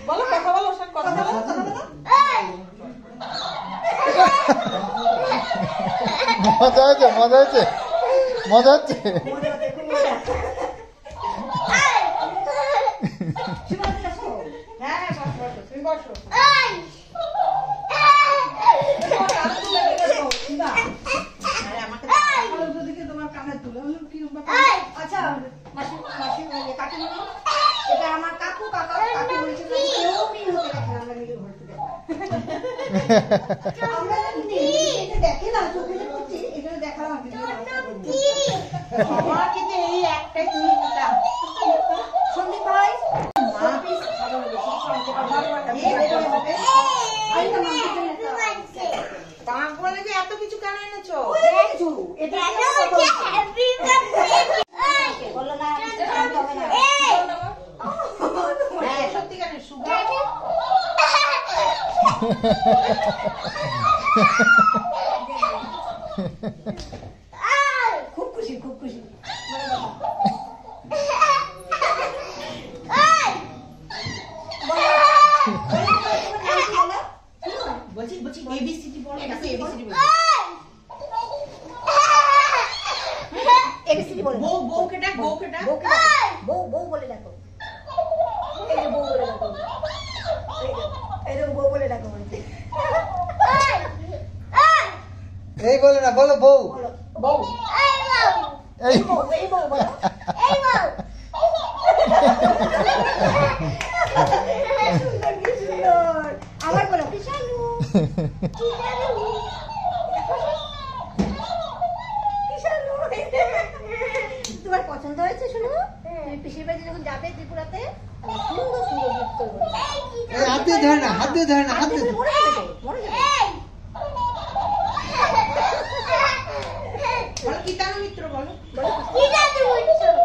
বলো কথা বলো, কথা বলো। মজা হচ্ছে, মজা হচ্ছে, মজা হচ্ছে। আচ্ছা মাসি মাসি কাকি এটা আমার কাকু কাকা কাকি বলছে কেউ মিল হতে দেখে আমরা মিলে ঘুরতে আমরা এটা দেখে না চোখে দেখছি এটা দেখালাম আমার কিন্তু এই একটাই তুমি দিতাম সন্দীপ ভাই মা পিস ভালো বেশি শান্তি হবে আইটা মানতে তাক বলে যে এত কিছু কেন এনেছো কিছু এটা হ্যাপি বার্থডে বলো না হবে না হ্যাঁ সত্যি কেন সুগার খুব খুশি খুব খুশি বলছি বলছি এবিসিডি বলো এটা এবিসিডি বলো এবিসিডি বলো বউ বউ কেটা বউ কেটা বউ বউ বলে ডাকো এই যে বউ বলে ডাকো এই যে বউ বলে ডাকো বলতে এই বলে না, বলো বউ। বউ এই বউ এই বউ বলো এই বউ সুন্দর কি সুন্দর আবার বলো কিশালু কিশালু কিশালু তোমার পছন্দ হয়েছে শুনো তুমি পিসির বাড়ি যখন যাবে ত্রিপুরাতে সুন্দর সুন্দর গিফট করবে এই হাত দিয়ে ধরে না, হাত দিয়ে ধরে না, হাত দিয়ে মরে যাবে মরে যাবে বলো কিতানো মিত্র বলো বলো কি জানো